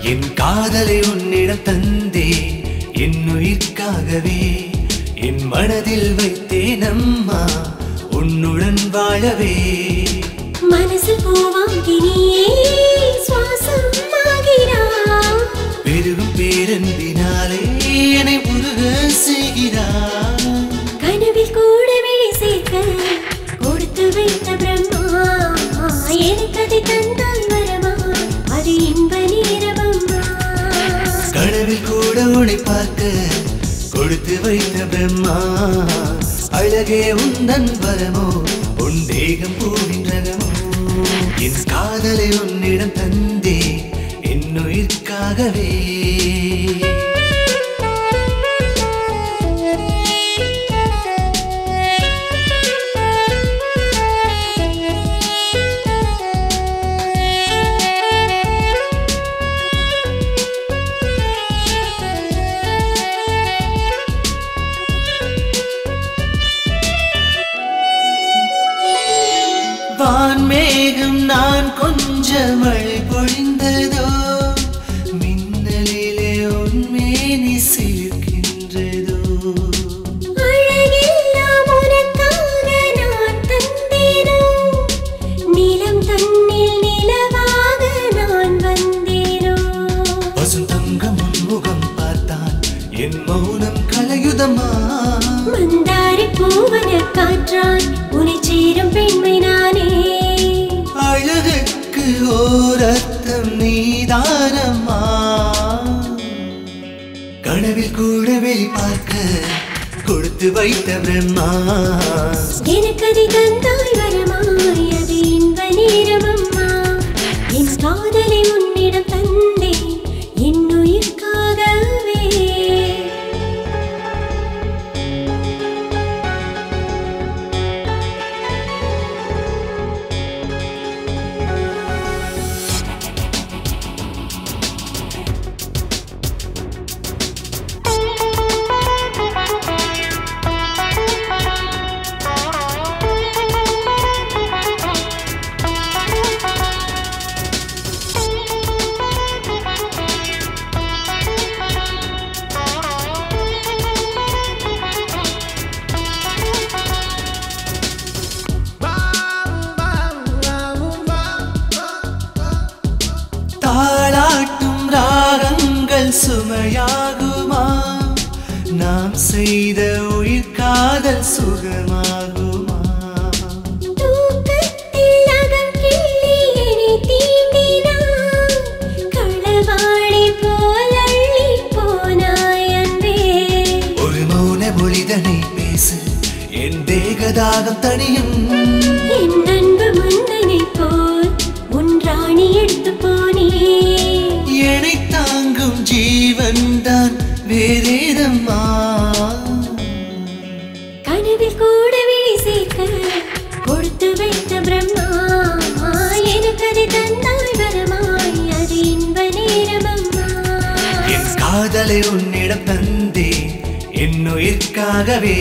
என் காதலை உன்னிடம் தந்தே என் உயிர்க்காகவே என் மனதில் வைத்தேன் அம்மா உன்னுடன் வாழவே மனசில் பூவாங்கி நீயே சுவாசம் ஆகிறாய் பெருகும் பேரன்பினாலே என்னை உருக செய்கிறாய் கனவில் கூட விழி சேர்க்க கொடுத்து வைத்த பிரம்மா எனக்கு அதை தந்தாய் வரமா அது இன்ப நேரமம்மா கனவில் கூட உன்னை பார்க்க கொடுத்து வைத்த பிரம்மா அழகே உந்தன் வரமோ உன் தேகம் பூவின் ரகமோ என் காதலை உன்னிடம் தந்தே என் உயிர்க்காகவே வான்மேகம் நான் கொஞ்சம் மழை பொழிந்ததோ மின்னலிலே உன்மேனி சிரிக்கின்றதோ அழகெல்லாம் உனக்காக நான் தந்தேனோ நிலம் தன்னில் நிலவாக நான் வந்தேனோ பசுந்தங்கம் முகம் பார்த்தான் என் மௌனம் கலையுதமா மந்தாரி பூவன காற்றான் உனை சேரும் பெண்மை நானே அழகுக்கு ஓரத்தம் நீதானம்மா கனவில் கூட வெளி பார்க்க கொடுத்து வைத்த பிரம்மா எனக்கு அதை தந்தாய் வரமாய் அது இன்ப நேரமம்மா என் காதலை உன்னிடம் தந்தேன் என் உயிர்க்காகவே தாளாட்டும் ராகங்கள் சுமையாகுமா நாம் செய்த உயிர் காதல் சுகமாகுமா தூக்கத்தில் அகம் கிள்ளி என்னை தீண்டினாய் களவாடி போல் அள்ளி போனாய் அன்பே ஒரு மௌன மொழிதனை பேசு என் தேகதாகம் தனியும் என் அன்பு மன்னனை போல் உன் ராணி எடுத்து போனே என்னை தாங்கும் ஜீவன் தான் வேறேதம்மா கனவில் கூட விழி சேர்க்க கொடுத்து வைத்த பிரம்மா எனக்கு அதை தந்தாய் வரமாய் அது இன்ப நேரமம்மா என் காதலை உன்னிடம் தந்தே என் உயிர்க்காகவே